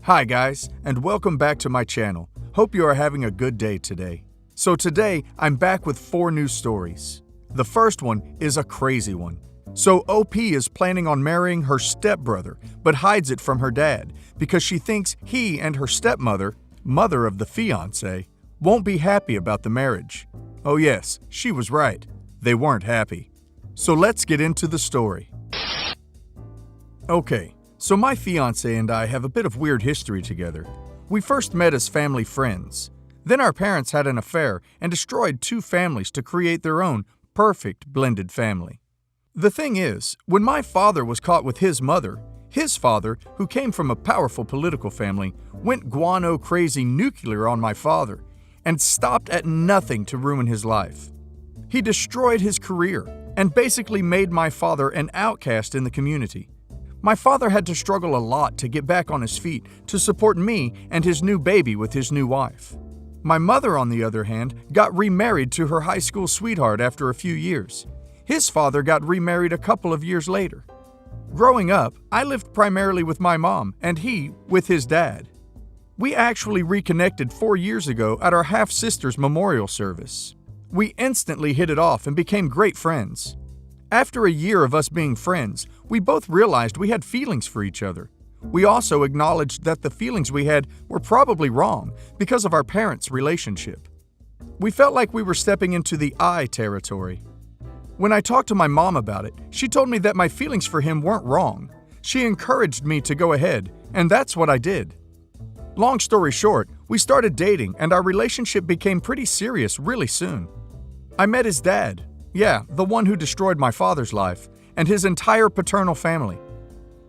Hi guys, and welcome back to my channel. Hope you are having a good day today. So today, I'm back with 4 new stories. The first one is a crazy one. So OP is planning on marrying her stepbrother, but hides it from her dad because she thinks he and her stepmother, mother of the fiancé, won't be happy about the marriage. Oh yes, she was right. They weren't happy. So let's get into the story. Okay. So my fiancé and I have a bit of weird history together. We first met as family friends. Then our parents had an affair and destroyed 2 families to create their own perfect blended family. The thing is, when my father was caught with his mother, his father, who came from a powerful political family, went guano crazy nuclear on my father and stopped at nothing to ruin his life. He destroyed his career and basically made my father an outcast in the community. My father had to struggle a lot to get back on his feet to support me and his new baby with his new wife. My mother, on the other hand, got remarried to her high school sweetheart after a few years. His father got remarried a couple of years later. Growing up, I lived primarily with my mom and he with his dad. We actually reconnected 4 years ago at our half-sister's memorial service. We instantly hit it off and became great friends. After a year of us being friends, we both realized we had feelings for each other. We also acknowledged that the feelings we had were probably wrong because of our parents' relationship. We felt like we were stepping into the I territory. When I talked to my mom about it, she told me that my feelings for him weren't wrong. She encouraged me to go ahead, and that's what I did. Long story short, we started dating and our relationship became pretty serious really soon. I met his dad. Yeah, the one who destroyed my father's life, and his entire paternal family.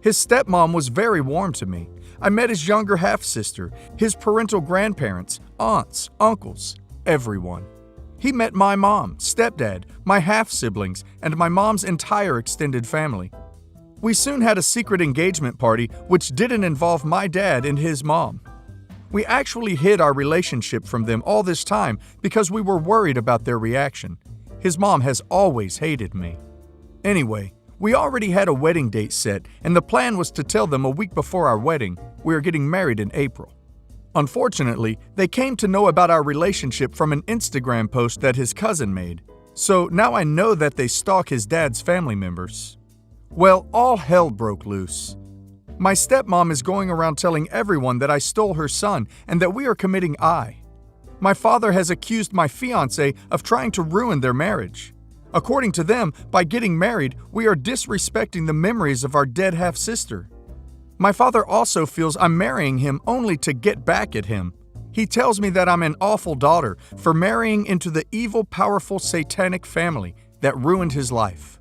His stepmom was very warm to me. I met his younger half-sister, his parental grandparents, aunts, uncles, everyone. He met my mom, stepdad, my half-siblings, and my mom's entire extended family. We soon had a secret engagement party which didn't involve my dad and his mom. We actually hid our relationship from them all this time because we were worried about their reaction. His mom has always hated me. Anyway, we already had a wedding date set, and the plan was to tell them a week before our wedding we are getting married in April. Unfortunately, they came to know about our relationship from an Instagram post that his cousin made. So now I know that they stalk his dad's family members. Well, all hell broke loose. My stepmom is going around telling everyone that I stole her son and that we are committing I. My father has accused my fiancé of trying to ruin their marriage. According to them, by getting married, we are disrespecting the memories of our dead half-sister. My father also feels I'm marrying him only to get back at him. He tells me that I'm an awful daughter for marrying into the evil, powerful, satanic family that ruined his life.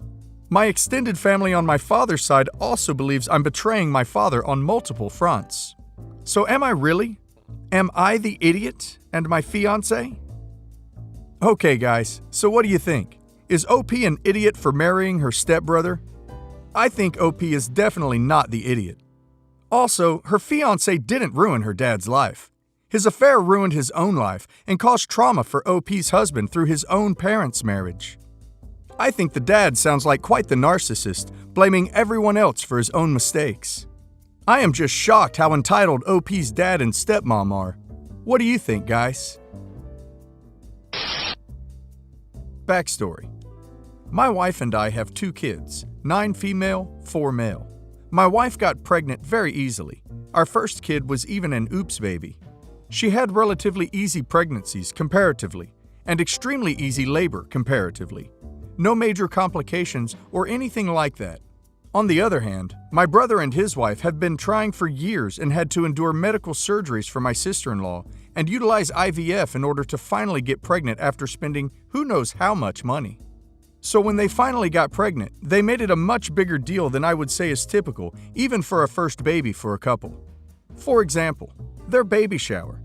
My extended family on my father's side also believes I'm betraying my father on multiple fronts. So am I really? Am I the idiot and my fiancé? Okay guys, so what do you think? Is OP an idiot for marrying her stepbrother? I think OP is definitely not the idiot. Also, her fiancé didn't ruin her dad's life. His affair ruined his own life and caused trauma for OP's husband through his own parents' marriage. I think the dad sounds like quite the narcissist, blaming everyone else for his own mistakes. I am just shocked how entitled OP's dad and stepmom are. What do you think, guys? Backstory. My wife and I have 2 kids, 9 female, 4 male. My wife got pregnant very easily. Our first kid was even an oops baby. She had relatively easy pregnancies comparatively, and extremely easy labor comparatively. No major complications or anything like that. On the other hand, my brother and his wife have been trying for years and had to endure medical surgeries for my sister-in-law and utilize IVF in order to finally get pregnant after spending who knows how much money. So when they finally got pregnant, they made it a much bigger deal than I would say is typical, even for a first baby for a couple. For example, their baby shower.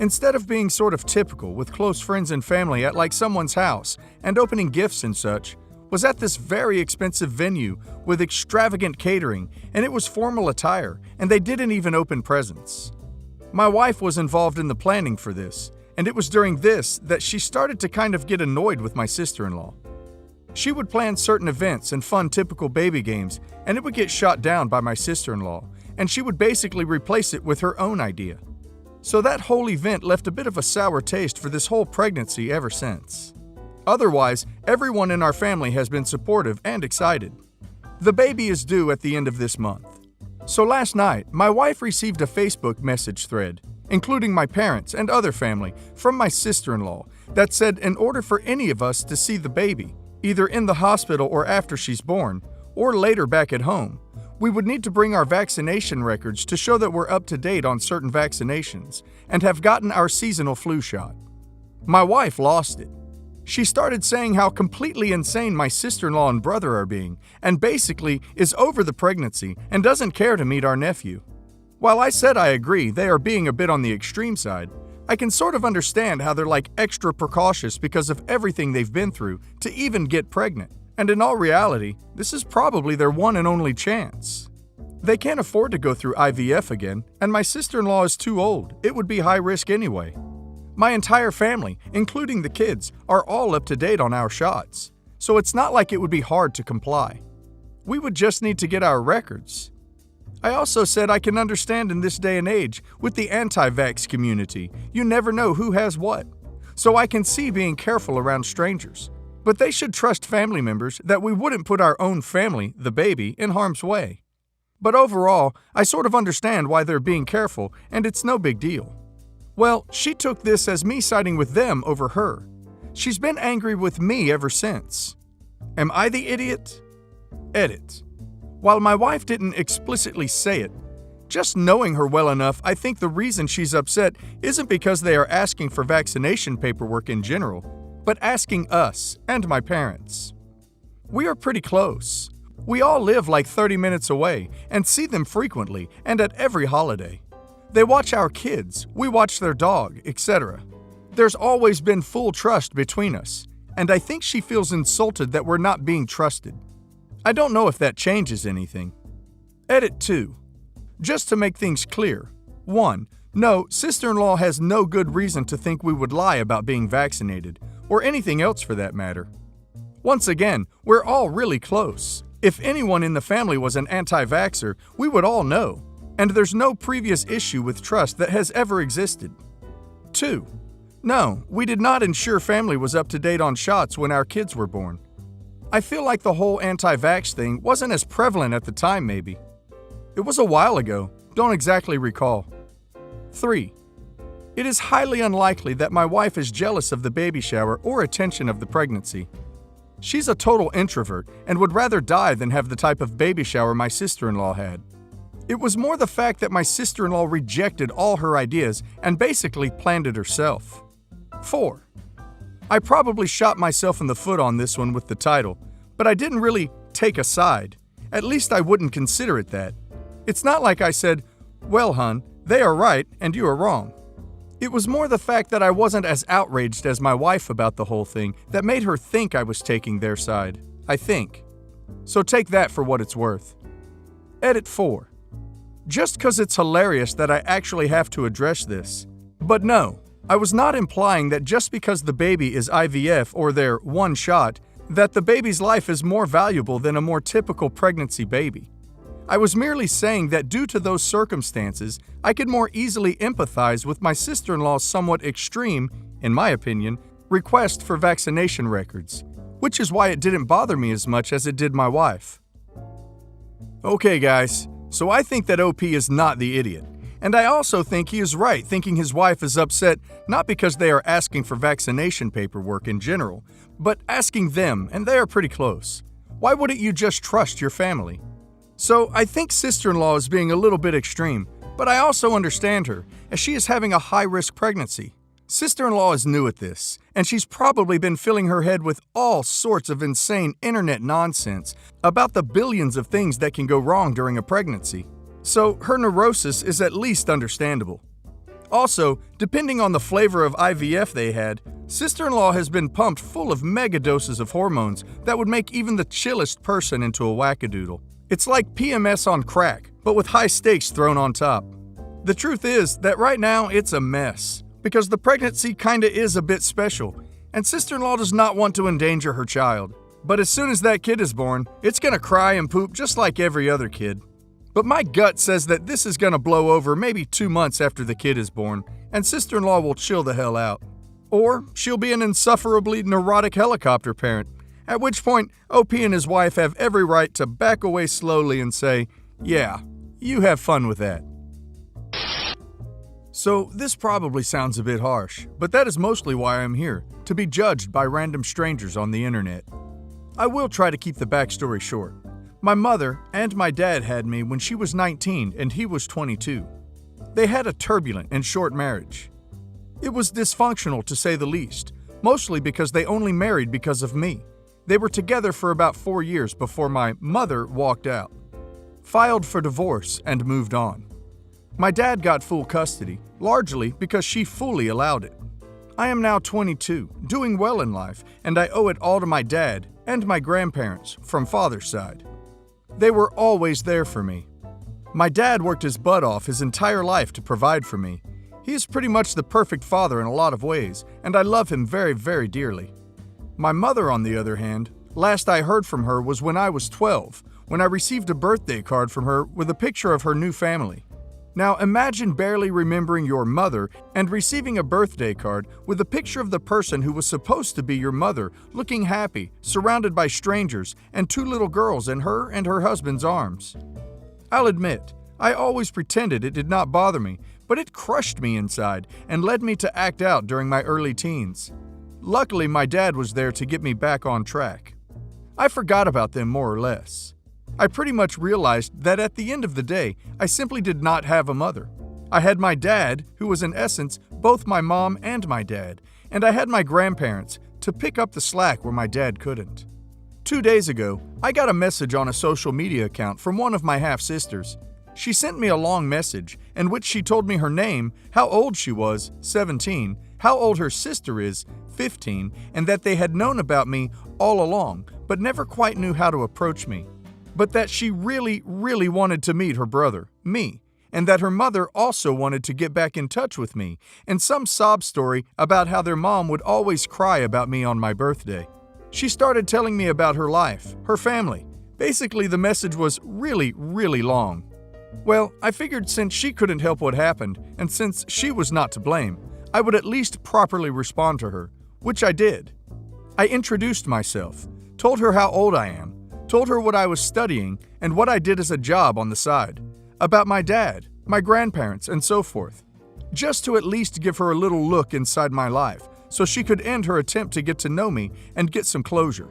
Instead of being sort of typical with close friends and family at like someone's house and opening gifts and such, was at this very expensive venue with extravagant catering, and it was formal attire, and they didn't even open presents. My wife was involved in the planning for this, and it was during this that she started to kind of get annoyed with my sister-in-law. She would plan certain events and fun typical baby games, and it would get shot down by my sister-in-law, and she would basically replace it with her own idea. So that whole event left a bit of a sour taste for this whole pregnancy ever since. Otherwise, everyone in our family has been supportive and excited. The baby is due at the end of this month. So last night, my wife received a Facebook message thread, including my parents and other family, from my sister-in-law that said in order for any of us to see the baby, either in the hospital or after she's born, or later back at home, we would need to bring our vaccination records to show that we're up to date on certain vaccinations and have gotten our seasonal flu shot. My wife lost it. She started saying how completely insane my sister-in-law and brother are being, and basically is over the pregnancy and doesn't care to meet our nephew. While I said I agree they are being a bit on the extreme side, I can sort of understand how they're like extra precautious because of everything they've been through to even get pregnant. And in all reality, this is probably their one and only chance. They can't afford to go through IVF again, and my sister-in-law is too old. It would be high risk anyway. My entire family, including the kids, are all up to date on our shots, so it's not like it would be hard to comply. We would just need to get our records. I also said I can understand in this day and age, with the anti-vax community, you never know who has what. So I can see being careful around strangers. But they should trust family members that we wouldn't put our own family, the baby, in harm's way. But overall, I sort of understand why they're being careful, and it's no big deal. Well, she took this as me siding with them over her. She's been angry with me ever since. Am I the idiot? Edit. While my wife didn't explicitly say it, just knowing her well enough, I think the reason she's upset isn't because they are asking for vaccination paperwork in general, but asking us and my parents. We are pretty close. We all live like 30 minutes away and see them frequently and at every holiday. They watch our kids, we watch their dog, etc. There's always been full trust between us, and I think she feels insulted that we're not being trusted. I don't know if that changes anything. Edit 2. Just to make things clear. 1. No, sister-in-law has no good reason to think we would lie about being vaccinated, or anything else for that matter. Once again, we're all really close. If anyone in the family was an anti-vaxxer, we would all know. And there's no previous issue with trust that has ever existed. 2. No, we did not ensure family was up to date on shots when our kids were born. I feel like the whole anti-vax thing wasn't as prevalent at the time maybe. It was a while ago, don't exactly recall. 3. It is highly unlikely that my wife is jealous of the baby shower or attention of the pregnancy. She's a total introvert and would rather die than have the type of baby shower my sister-in-law had. It was more the fact that my sister-in-law rejected all her ideas and basically planned it herself. 4. I probably shot myself in the foot on this one with the title, but I didn't really take a side. At least I wouldn't consider it that. It's not like I said, well, hun, they are right and you are wrong. It was more the fact that I wasn't as outraged as my wife about the whole thing that made her think I was taking their side, I think. So take that for what it's worth. Edit 4. Just 'cause it's hilarious that I actually have to address this. But no, I was not implying that just because the baby is IVF or their one shot, that the baby's life is more valuable than a more typical pregnancy baby. I was merely saying that due to those circumstances, I could more easily empathize with my sister-in-law's somewhat extreme, in my opinion, request for vaccination records, which is why it didn't bother me as much as it did my wife. Okay guys, so I think that OP is not the idiot. And I also think he is right thinking his wife is upset not because they are asking for vaccination paperwork in general, but asking them, and they are pretty close. Why wouldn't you just trust your family? So I think sister-in-law is being a little bit extreme, but I also understand her, as she is having a high-risk pregnancy. Sister-in-law is new at this, and she's probably been filling her head with all sorts of insane internet nonsense about the billions of things that can go wrong during a pregnancy. So her neurosis is at least understandable. Also, depending on the flavor of IVF they had, sister-in-law has been pumped full of mega doses of hormones that would make even the chillest person into a wackadoodle. It's like PMS on crack, but with high stakes thrown on top. The truth is that right now it's a mess, because the pregnancy kinda is a bit special, and sister-in-law does not want to endanger her child. But as soon as that kid is born, it's gonna cry and poop just like every other kid. But my gut says that this is gonna blow over maybe 2 months after the kid is born, and sister-in-law will chill the hell out. Or she'll be an insufferably neurotic helicopter parent, at which point OP and his wife have every right to back away slowly and say, yeah, you have fun with that. So this probably sounds a bit harsh, but that is mostly why I'm here, to be judged by random strangers on the internet. I will try to keep the backstory short. My mother and my dad had me when she was 19 and he was 22. They had a turbulent and short marriage. It was dysfunctional to say the least, mostly because they only married because of me. They were together for about 4 years before my mother walked out, filed for divorce, and moved on. My dad got full custody, largely because she fully allowed it. I am now 22, doing well in life, and I owe it all to my dad and my grandparents from father's side. They were always there for me. My dad worked his butt off his entire life to provide for me. He is pretty much the perfect father in a lot of ways, and I love him very, very dearly. My mother, on the other hand, last I heard from her was when I was 12, when I received a birthday card from her with a picture of her new family. Now imagine barely remembering your mother and receiving a birthday card with a picture of the person who was supposed to be your mother, looking happy, surrounded by strangers, and 2 little girls in her and her husband's arms. I'll admit, I always pretended it did not bother me, but it crushed me inside and led me to act out during my early teens. Luckily, my dad was there to get me back on track. I forgot about them more or less. I pretty much realized that at the end of the day, I simply did not have a mother. I had my dad, who was in essence both my mom and my dad, and I had my grandparents to pick up the slack where my dad couldn't. 2 days ago, I got a message on a social media account from one of my half-sisters. She sent me a long message in which she told me her name, how old she was, 17, how old her sister is, 15, and that they had known about me all along, but never quite knew how to approach me. But that she really, really wanted to meet her brother, me, and that her mother also wanted to get back in touch with me, and some sob story about how their mom would always cry about me on my birthday. She started telling me about her life, her family. Basically, the message was really, really long. Well, I figured since she couldn't help what happened, and since she was not to blame, I would at least properly respond to her, which I did. I introduced myself, told her how old I am, told her what I was studying and what I did as a job on the side, about my dad, my grandparents, and so forth, just to at least give her a little look inside my life so she could end her attempt to get to know me and get some closure.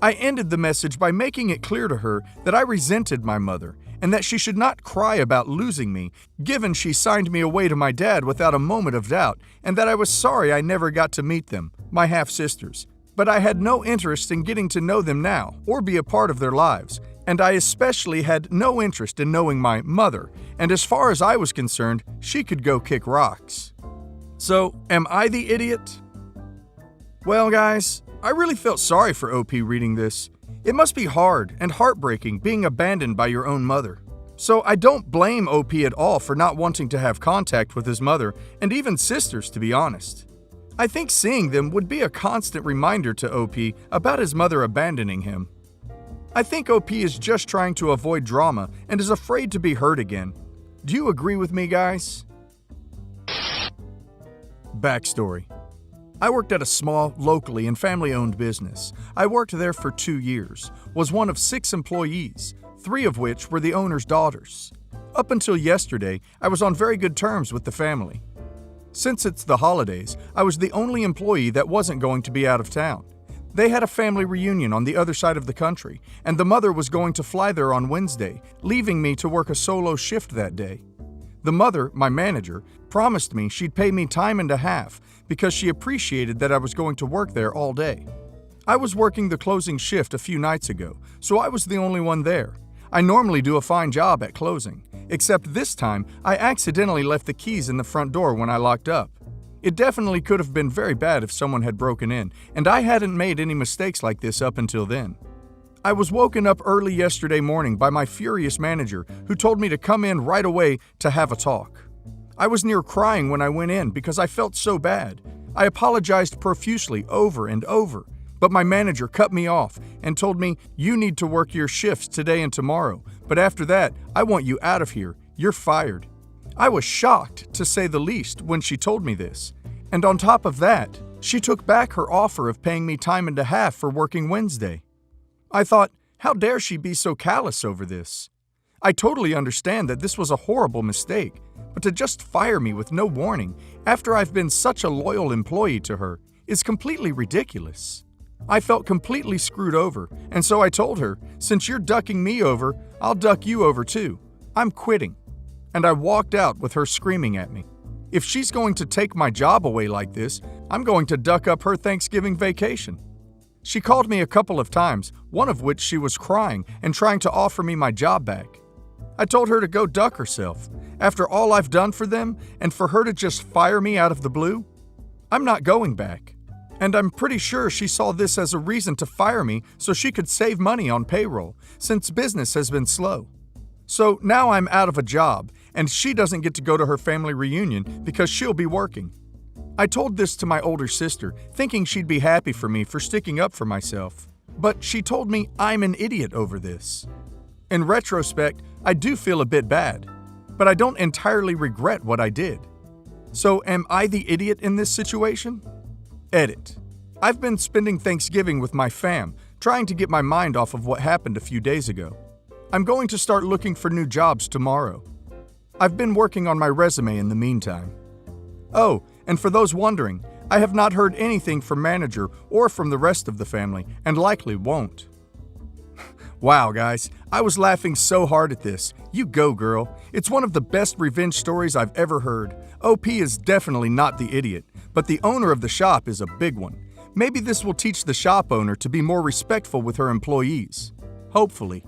I ended the message by making it clear to her that I resented my mother and that she should not cry about losing me, given she signed me away to my dad without a moment of doubt, and that I was sorry I never got to meet them, my half-sisters. But I had no interest in getting to know them now or be a part of their lives, and I especially had no interest in knowing my mother, and as far as I was concerned, she could go kick rocks. So, am I the idiot? Well, guys, I really felt sorry for OP reading this. It must be hard and heartbreaking being abandoned by your own mother. So I don't blame OP at all for not wanting to have contact with his mother and even sisters, to be honest. I think seeing them would be a constant reminder to OP about his mother abandoning him. I think OP is just trying to avoid drama and is afraid to be hurt again. Do you agree with me, guys? Backstory. I worked at a small, locally and family-owned business. I worked there for 2 years, was one of 6 employees, 3 of which were the owner's daughters. Up until yesterday, I was on very good terms with the family. Since it's the holidays, I was the only employee that wasn't going to be out of town. They had a family reunion on the other side of the country, and the mother was going to fly there on Wednesday, leaving me to work a solo shift that day. The mother, my manager, promised me she'd pay me time and a half because she appreciated that I was going to work there all day. I was working the closing shift a few nights ago, so I was the only one there. I normally do a fine job at closing, except this time I accidentally left the keys in the front door when I locked up. It definitely could have been very bad if someone had broken in, and I hadn't made any mistakes like this up until then. I was woken up early yesterday morning by my furious manager, who told me to come in right away to have a talk. I was near crying when I went in because I felt so bad. I apologized profusely over and over, But my manager cut me off and told me, "You need to work your shifts today and tomorrow, but after that, I want you out of here. You're fired." I was shocked, to say the least, when she told me this. And on top of that, she took back her offer of paying me time and a half for working Wednesday. I thought, how dare she be so callous over this? I totally understand that this was a horrible mistake, but to just fire me with no warning after I've been such a loyal employee to her is completely ridiculous. I felt completely screwed over, and so I told her, "Since you're ducking me over, I'll duck you over too. I'm quitting." And I walked out with her screaming at me. If she's going to take my job away like this, I'm going to duck up her Thanksgiving vacation. She called me a couple of times, one of which she was crying and trying to offer me my job back. I told her to go duck herself. After all I've done for them, and for her to just fire me out of the blue? I'm not going back. And I'm pretty sure she saw this as a reason to fire me so she could save money on payroll, since business has been slow. So now I'm out of a job, and she doesn't get to go to her family reunion because she'll be working. I told this to my older sister, thinking she'd be happy for me for sticking up for myself. But she told me I'm an idiot over this. In retrospect, I do feel a bit bad, but I don't entirely regret what I did. So am I the idiot in this situation? Edit. I've been spending Thanksgiving with my fam, trying to get my mind off of what happened a few days ago. I'm going to start looking for new jobs tomorrow. I've been working on my resume in the meantime. Oh, and for those wondering, I have not heard anything from manager or from the rest of the family, and likely won't. Wow, guys, I was laughing so hard at this. You go, girl. It's one of the best revenge stories I've ever heard. OP is definitely not the idiot, but the owner of the shop is a big one. Maybe this will teach the shop owner to be more respectful with her employees. Hopefully.